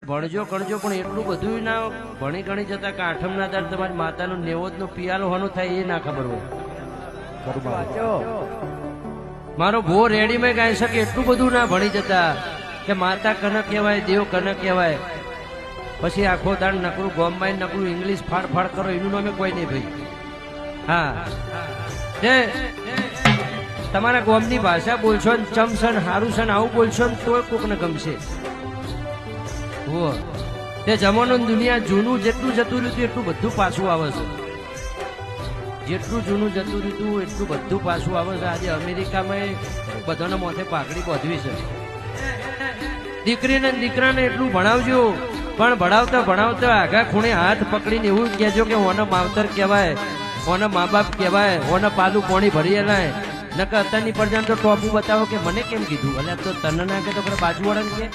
ભણજો કરજો પણ એટલું બધું ના ભણી ગણી જતા કે આઠમના દાડ તમારી માતાનો નેવોદનો પિયાલો હોનો થાય એ ના ખબર હોય. મારો ભો રેડીમાં ગાઈ શકે એટલું બધું ના ભણી જતા કે માતા કનક કહેવાય, દેવ કનક કહેવાય. પછી આખો દાડ નકરું ગોમમાં નકરું ઇંગ્લિશ ફાડ ફાડ કરો એનું નામે કોઈ નહીં ભાઈ. હા, જે તમારા ગોમની ભાષા બોલશો ને ચમસન હારું છે આવું બોલશો ને તો કોકને ગમશે. તે જમાનો દુનિયા જૂનું જેટલું જતું રહ્યું એટલું બધું પાછું આવે છે. જેટલું જૂનું જતું રહ્યું એટલું બધું પાછું આવે છે. આજે અમેરિકામાં બધાના માથે પાઘડી બાંધવી છે. દીકરીને દીકરાને એટલું ભણાવજો પણ ભણાવતા ભણાવતા આગા ખૂણે હાથ પકડીને એવું કહેજો કે ઓના માવતર કહેવાય, ઓના મા બાપ કહેવાય, ઓના પાલું પોણી ભરી એલાય. નકર અત્યારની પ્રજાને તો ટોપું બતાવો કે મને કેમ કીધું એટલે તો તને ના કે તો બાજુવાળાને કે